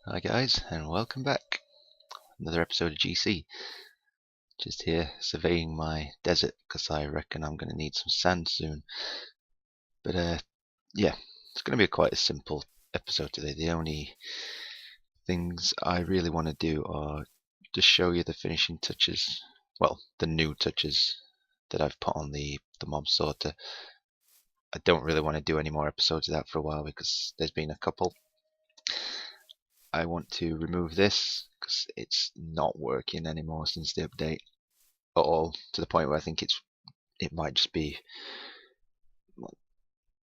Hi guys, and welcome back. Another episode of GC. Just here surveying my desert because I reckon I'm going to need some sand soon. But yeah, it's going to be quite a simple episode today. The only things I really want to do are just show you the finishing touches. Well, the new touches that I've put on the mob sorter. I don't really want to do any more episodes of that for a while because there's been a couple. I want to remove this because it's not working anymore since the update at all, to the point where I think it might just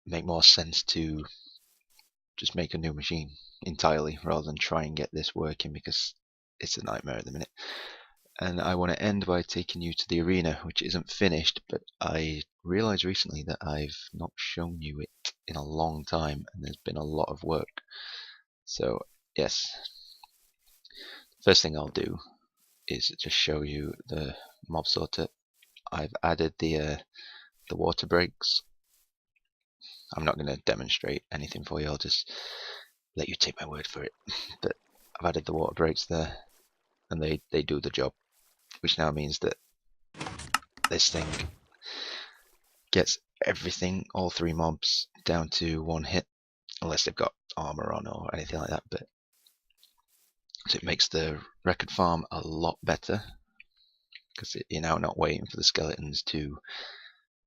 make more sense to just make a new machine entirely rather than try and get this working, because it's a nightmare at the minute. And I want to end by taking you to the arena, which isn't finished, but I realized recently that I've not shown you it in a long time and there's been a lot of work. So yes, first thing I'll do is just show you the mob sorter. I've added the water breaks. I'm not going to demonstrate anything for you, I'll just let you take my word for it. But I've added the water breaks there, and they do the job, which now means that this thing gets everything, all three mobs, down to one hit, unless they've got armor on or anything like that. But so it makes the record farm a lot better, because you're now not waiting for the skeletons to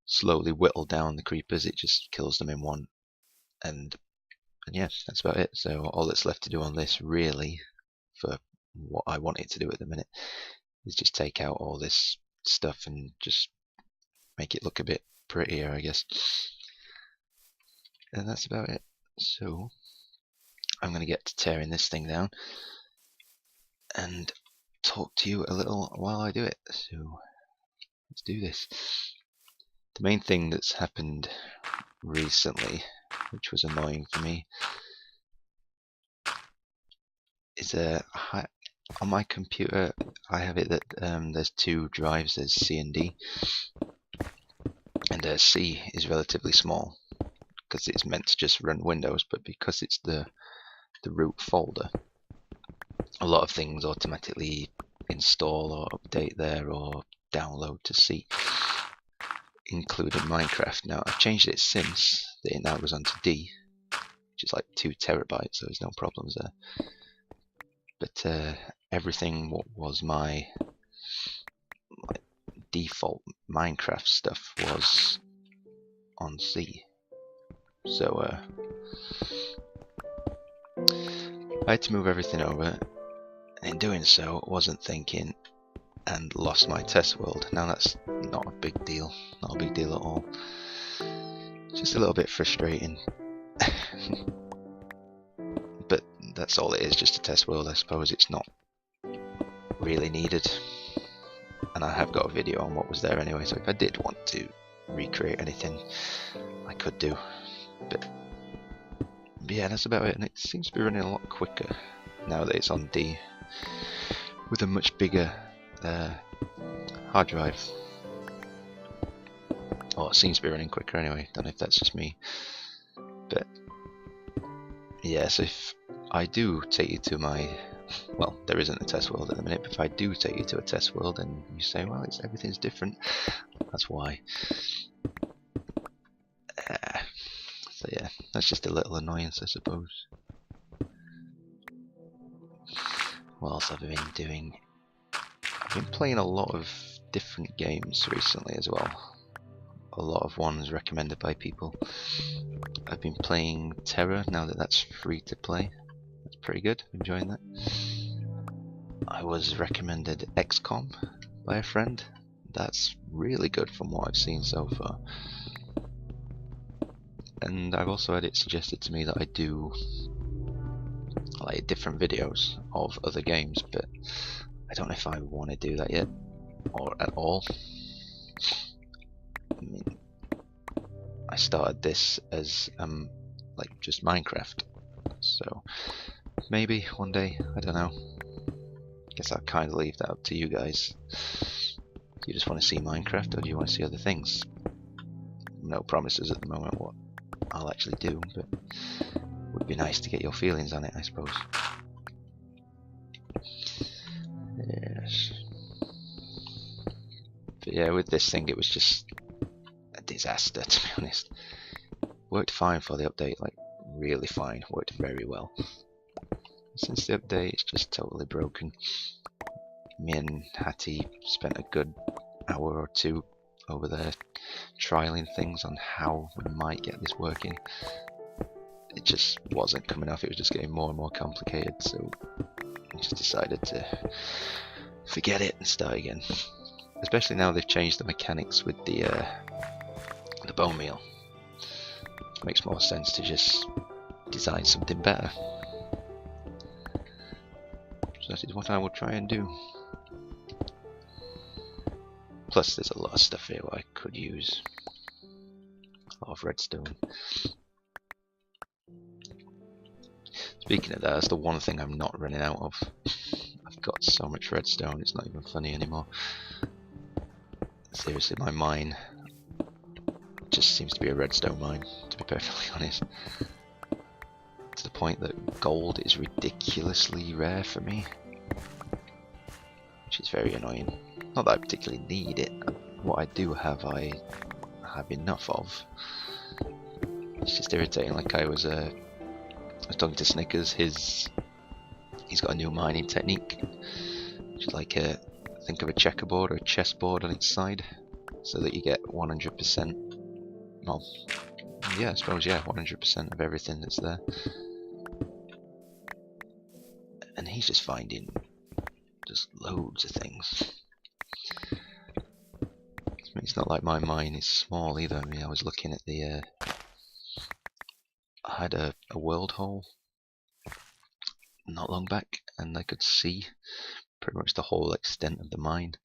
slowly whittle down the creepers. It just kills them in one, and yes, that's about it. So all that's left to do on this, really, for what I want it to do at the minute, is just take out all this stuff and just make it look a bit prettier, I guess. And that's about it. So I'm going to get to tearing this thing down and talk to you a little while I do it. So let's do this. The main thing that's happened recently, which was annoying for me, is on my computer I have it that there's two drives, there's C and D, and C is relatively small because it's meant to just run Windows, but because it's the root folder, a lot of things automatically install or update there or download to C, including Minecraft. Now I've changed it since, it now goes on to D, which is like 2 terabytes, so there's no problems there. But everything what was my default Minecraft stuff was on C. So I had to move everything over, and in doing so wasn't thinking and lost my test world. Now that's not a big deal, not a big deal at all. Just a little bit frustrating. But that's all it is, just a test world. I suppose it's not really needed, and I have got a video on what was there anyway, so if I did want to recreate anything I could do. But yeah, that's about it, and it seems to be running a lot quicker now that it's on D with a much bigger hard drive. Well, it seems to be running quicker anyway, don't know if that's just me. But yeah, so if I do take you to my, well, there isn't a test world at the minute, but if I do take you to a test world and you say, well, everything's different, that's why. So yeah, that's just a little annoyance, I suppose. What else have I been doing? I've been playing a lot of different games recently as well. A lot of ones recommended by people. I've been playing Terra now that that's free to play. That's pretty good, enjoying that. I was recommended XCOM by a friend. That's really good from what I've seen so far. And I've also had it suggested to me that I do like different videos of other games, but I don't know if I want to do that yet, or at all. I mean, I started this as like just Minecraft, so maybe one day, I don't know. Guess I'll kind of leave that up to you guys. Do you just want to see Minecraft, or do you want to see other things? No promises at the moment what I'll actually do, but it would be nice to get your feelings on it, I suppose. Yes. But yeah, with this thing, it was just a disaster, to be honest. Worked fine for the update, like really fine. Worked very well. Since the update, it's just totally broken. Me and Hattie spent a good hour or two over there trialing things on how we might get this working. It just wasn't coming off, it was just getting more and more complicated, so I just decided to forget it and start again. Especially now they've changed the mechanics with the bone meal. It makes more sense to just design something better. So that is what I will try and do. Plus there's a lot of stuff here I could use. A lot of redstone. Speaking of that, that's the one thing I'm not running out of. I've got so much redstone, it's not even funny anymore. Seriously, my mine just seems to be a redstone mine, to be perfectly honest. To the point that gold is ridiculously rare for me. Which is very annoying. Not that I particularly need it. What I do have, I have enough of. It's just irritating. Like I was talking to Snickers. He's got a new mining technique, which is like think of a checkerboard or a chessboard on its side, so that you get 100%. Well, yeah, I suppose 100% of everything that's there. And he's just finding just loads of things. I mean, it's not like my mine is small either. I mean, I was looking at the I had a world hole not long back, and I could see pretty much the whole extent of the mine,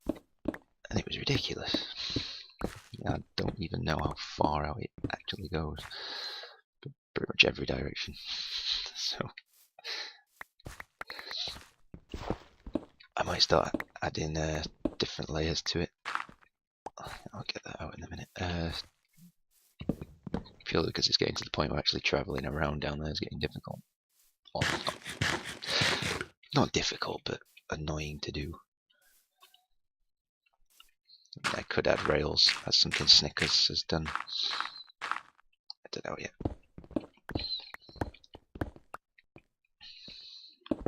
and it was ridiculous. I don't even know how far out it actually goes, but pretty much every direction. So I might start adding different layers to it. I'll get that out in a minute. Purely because it's getting to the point where actually travelling around down there is getting difficult. Well, not difficult, but annoying to do. I could add rails. That's something Snickers has done. I don't know yet.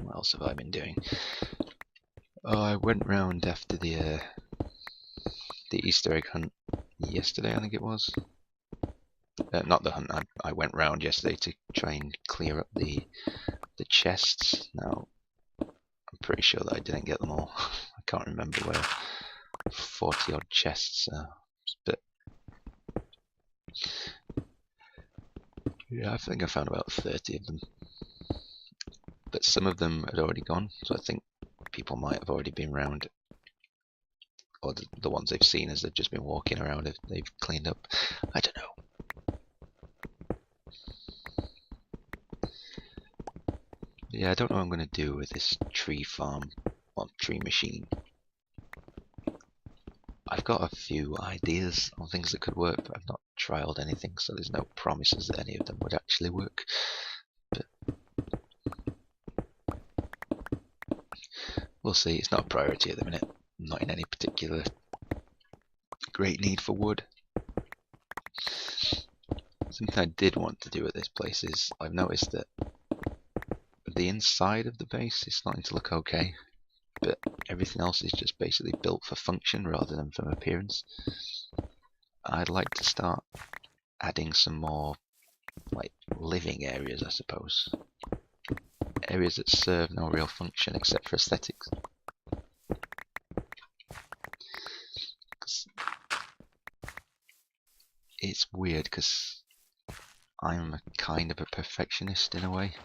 What else have I been doing? Oh, I went round after the Easter egg hunt yesterday, I think it was. Not the hunt. I went round yesterday to try and clear up the chests. Now, I'm pretty sure that I didn't get them all. I can't remember where 40 odd chests are. But yeah, I think I found about 30 of them. But some of them had already gone, so I think people might have already been round, or the ones they've seen as they've just been walking around, if they've cleaned up. I don't know. Yeah, I don't know what I'm going to do with this tree farm, well, tree machine. I've got a few ideas on things that could work, but I've not trialed anything, so there's no promises that any of them would actually work. But we'll see. It's not a priority at the minute. I'm not in any particular great need for wood. Something I did want to do at this place is I've noticed that the inside of the base is starting to look okay, but everything else is just basically built for function rather than for appearance. I'd like to start adding some more like living areas, I suppose. Areas that serve no real function except for aesthetics. It's weird because I'm a kind of a perfectionist in a way.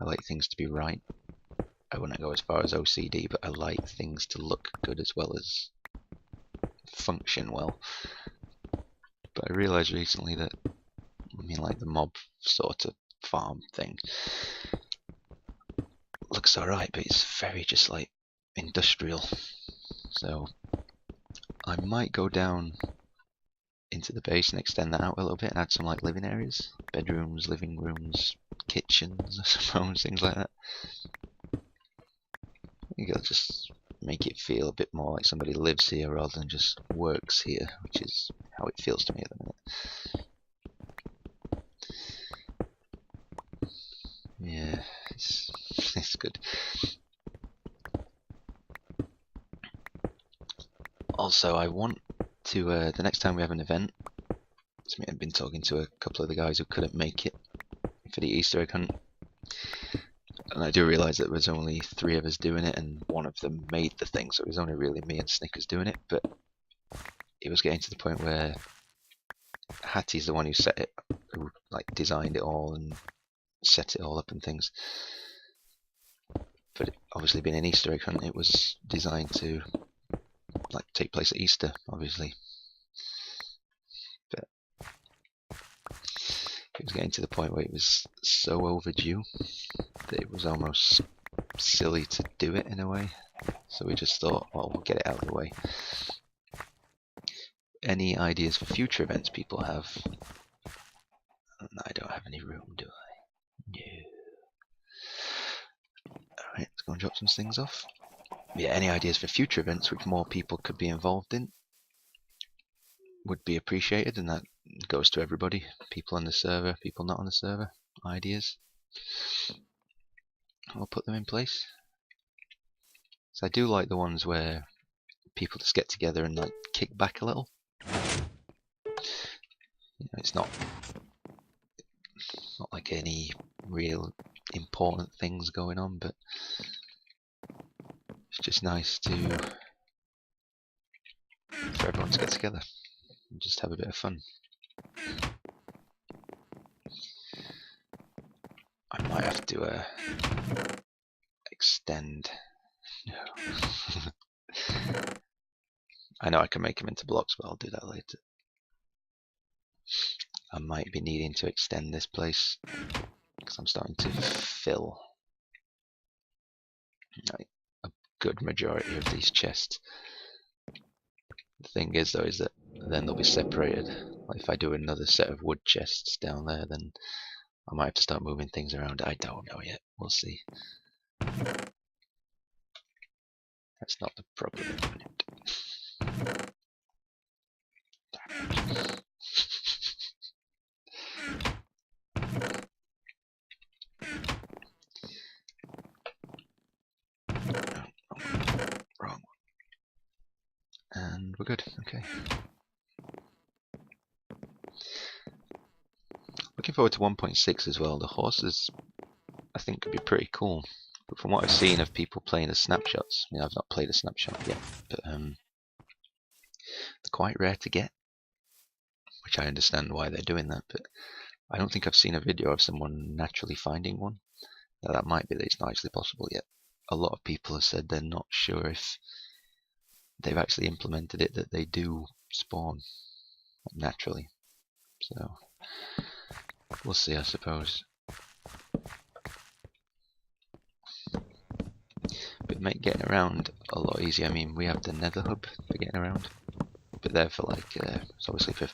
I like things to be right. I wouldn't go as far as OCD, but I like things to look good as well as function well. But I realised recently that, I mean, like the mob sort of farm thing looks alright, but it's very just like industrial. So I might go down into the base and extend that out a little bit and add some like living areas, bedrooms, living rooms, kitchens, I suppose, things like that. You gotta just make it feel a bit more like somebody lives here rather than just works here, which is how it feels to me at the minute. Yeah, it's good. Also, I want to, the next time we have an event, I've been talking to a couple of the guys who couldn't make it for the Easter egg hunt, and I do realise that there was only 3 of us doing it, and one of them made the thing, so it was only really me and Snickers doing it, but it was getting to the point where Hattie's the one who set it, who like designed it all and set it all up and things. But obviously being an Easter egg hunt, it was designed to like take place at Easter, obviously. But it was getting to the point where it was so overdue that it was almost silly to do it in a way. So we just thought, well, we'll get it out of the way. Any ideas for future events people have? I don't have any room, do I? No. Alright, let's go and drop some things off. Yeah, any ideas for future events which more people could be involved in would be appreciated, and that goes to everybody. People on the server, people not on the server. Ideas. I'll put them in place. So I do like the ones where people just get together and like kick back a little. You know, it's not like any real important things going on, but it's just nice for everyone to get together and just have a bit of fun. I might have to extend. No. I know I can make them into blocks, but I'll do that later. I might be needing to extend this place because I'm starting to fill like a good majority of these chests. The thing is though, is that then they'll be separated. Like if I do another set of wood chests down there, then I might have to start moving things around. I don't know yet. We'll see. That's not the problem at the minute. Wrong one. And we're good. Okay. Looking forward to 1.6 as well. The horses, I think, could be pretty cool. But from what I've seen of people playing the snapshots, I mean, I've not played a snapshot yet, but they're quite rare to get, which I understand why they're doing that. But I don't think I've seen a video of someone naturally finding one. Now that might be that it's not actually possible yet. A lot of people have said they're not sure if they've actually implemented it, that they do spawn naturally. So we'll see, I suppose. But make getting around a lot easier. I mean, we have the nether hub for getting around, but they're for like, it's obviously for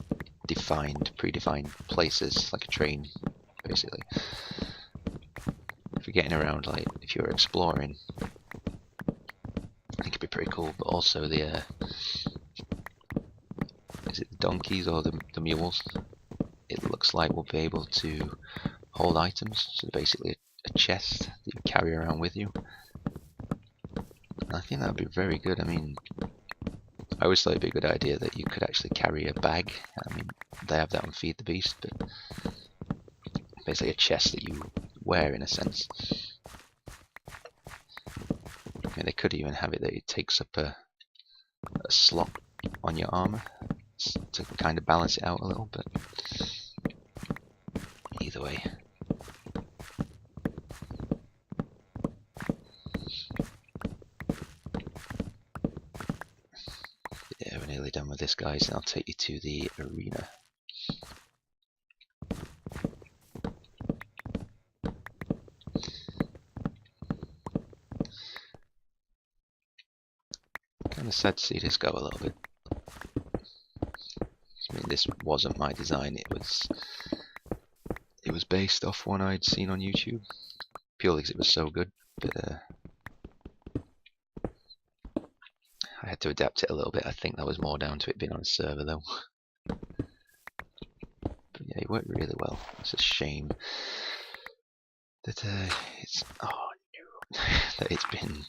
predefined places, like a train, basically. For getting around, like if you're exploring, I think it'd be pretty cool. But also the, is it the donkeys or the mules? It looks like we'll be able to hold items, so basically a chest that you carry around with you. And I think that would be very good. I mean, I always thought it'd be a good idea that you could actually carry a bag. I mean, they have that on Feed the Beast, but basically a chest that you wear in a sense. I mean, they could even have it that it takes up a slot on your armor to kind of balance it out a little, but either way. Yeah, we're nearly done with this, guys, and I'll take you to the arena. Kind of sad to see this go a little bit. I mean, this wasn't my design. It was based off one I'd seen on YouTube, purely because it was so good. But had to adapt it a little bit. I think that was more down to it being on a server though. But yeah, it worked really well. It's a shame that it's that it's been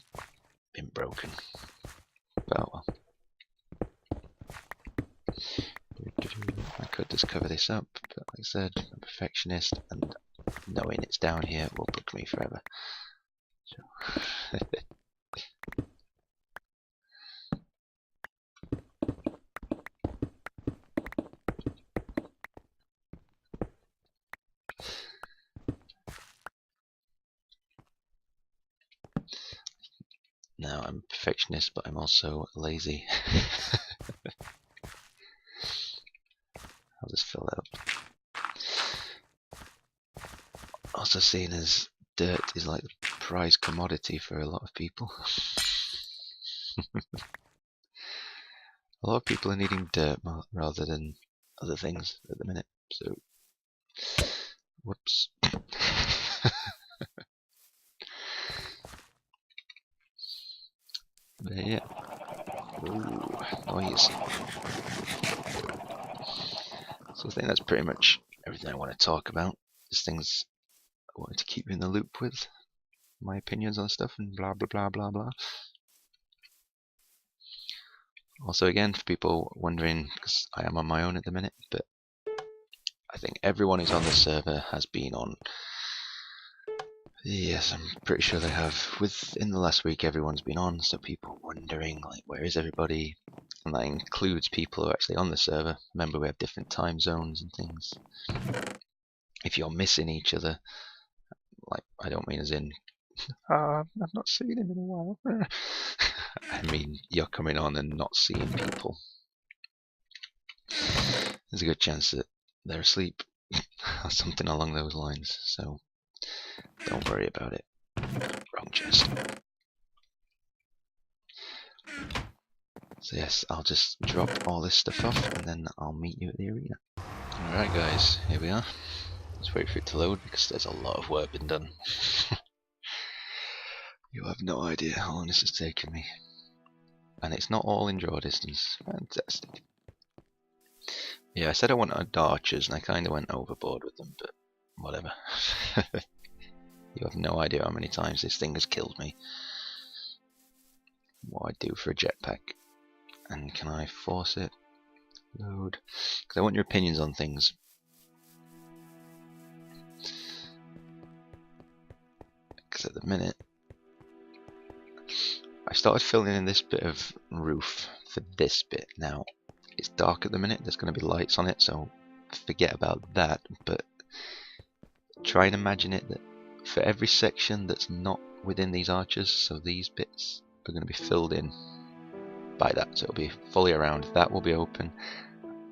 broken. But oh well. I could just cover this up, but like I said, I'm a perfectionist, and knowing it's down here will bug me forever. So now I'm a perfectionist, but I'm also lazy. I'll just fill out. Also seen as dirt is like the prized commodity for a lot of people. A lot of people are needing dirt rather than other things at the minute. So, whoops. But yeah. Ooh, noise. So I think that's pretty much everything I want to talk about. Just things I wanted to keep you in the loop with. My opinions on stuff and blah blah blah blah blah. Also again, for people wondering, because I am on my own at the minute, but I think everyone who's on the server has been on. Yes, I'm pretty sure they have. Within the last week, everyone's been on, so people wondering, like, where is everybody? And that includes people who are actually on the server. Remember, we have different time zones and things. If you're missing each other, like, I don't mean as in, I've not seen him in a while. I mean, you're coming on and not seeing people. There's a good chance that they're asleep or something along those lines, so don't worry about it. Wrong chest. So yes, I'll just drop all this stuff off and then I'll meet you at the arena. Alright guys, here we are. Let's wait for it to load because there's a lot of work been done. You have no idea how long this has taken me. And it's not all in draw distance. Fantastic. Yeah, I said I wanted archers and I kind of went overboard with them, but whatever. You have no idea how many times this thing has killed me. What I do for a jetpack. And can I force it? Load. Because I want your opinions on things. Because at the minute, I started filling in this bit of roof for this bit. Now, it's dark at the minute, there's going to be lights on it, so forget about that. But try and imagine it that for every section that's not within these arches, so these bits are going to be filled in by that, so it'll be fully around. That will be open.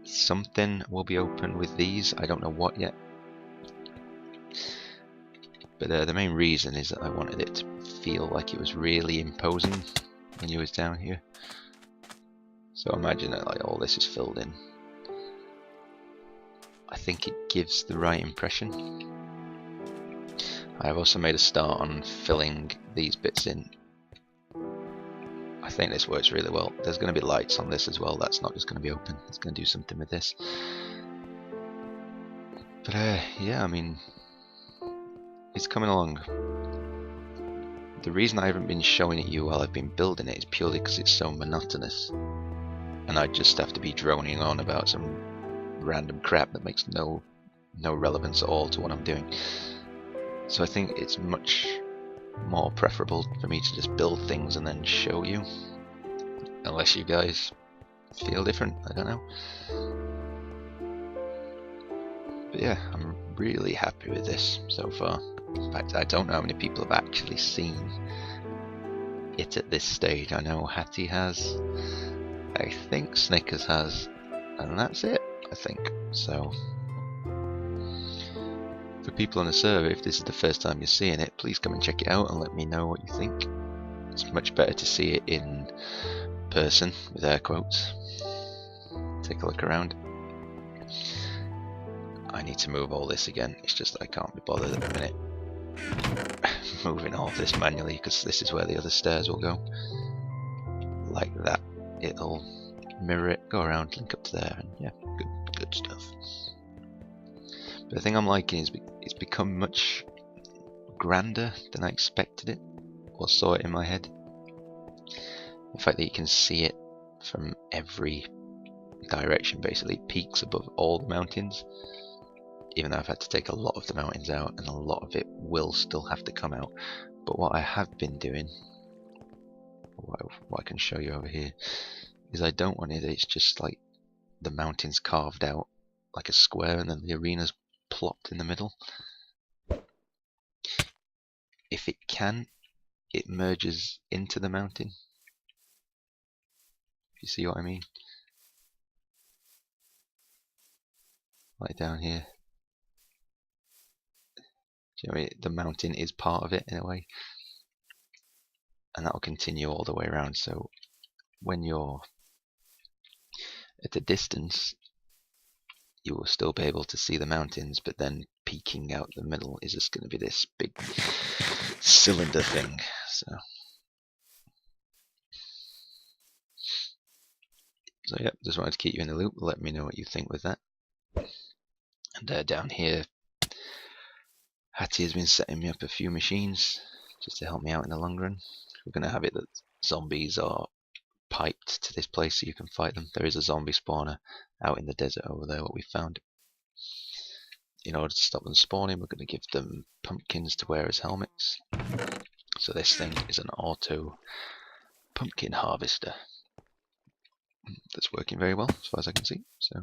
Something will be open with these, I don't know what yet. But the main reason is that I wanted it to feel like it was really imposing when you was down here. So imagine that like all this is filled in. I think it gives the right impression. I've also made a start on filling these bits in. I think this works really well. There's going to be lights on this as well. That's not just going to be open. It's going to do something with this. But yeah, I mean, it's coming along. The reason I haven't been showing it you while I've been building it is purely because it's so monotonous. And I just have to be droning on about some random crap that makes no relevance at all to what I'm doing. So I think it's much more preferable for me to just build things and then show you. Unless you guys feel different, I don't know. But yeah, I'm really happy with this so far. In fact, I don't know how many people have actually seen it at this stage. I know Hattie has, I think Snickers has, and that's it, I think. So for people on the server, if this is the first time you're seeing it, please come and check it out and let me know what you think. It's much better to see it in person, with air quotes. Take a look around. I need to move all this again, it's just that I can't be bothered at the minute moving all of this manually, because this is where the other stairs will go. Like that. it'll mirror it, go around, link up to there, and yeah, good stuff. But the thing I'm liking is it's become much grander than I expected it, or saw it in my head. The fact that you can see it from every direction, basically. It peaks above all the mountains, even though I've had to take a lot of the mountains out, and a lot of it will still have to come out. But what I have been doing, what I can show you over here, is I don't want it, it's just like the mountains carved out like a square and then the arena's plopped in the middle. If it can, it merges into the mountain. If you see what I mean. Like down here. Do you know, the mountain is part of it in a way. And that will continue all the way around. So when you're at a distance, you will still be able to see the mountains, but then peeking out the middle is just going to be this big cylinder thing. So yeah, just wanted to keep you in the loop. Let me know what you think with that. And down here, Hattie has been setting me up a few machines just to help me out in the long run. We're going to have it that zombies are piped to this place so you can fight them. There is a zombie spawner out in the desert over there, what we found. In order to stop them spawning, we're going to give them pumpkins to wear as helmets. So this thing is an auto pumpkin harvester that's working very well as far as I can see. So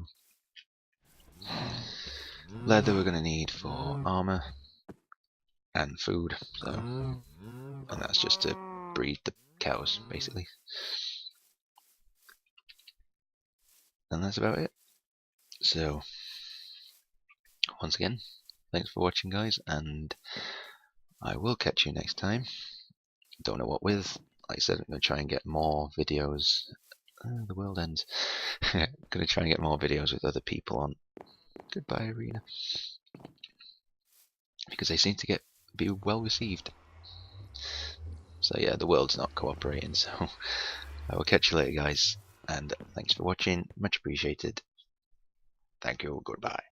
leather we're going to need for armor and food, so, and that's just to breed the cows basically. And that's about it. So once again, thanks for watching guys, and I will catch you next time. Don't know what with. Like I said, I'm going to try and get more videos. The world ends. Going to try and get more videos with other people on. Goodbye Arena. Because they seem to be well received. So yeah, the world's not cooperating, so I will catch you later guys, and thanks for watching, much appreciated. Thank you, goodbye.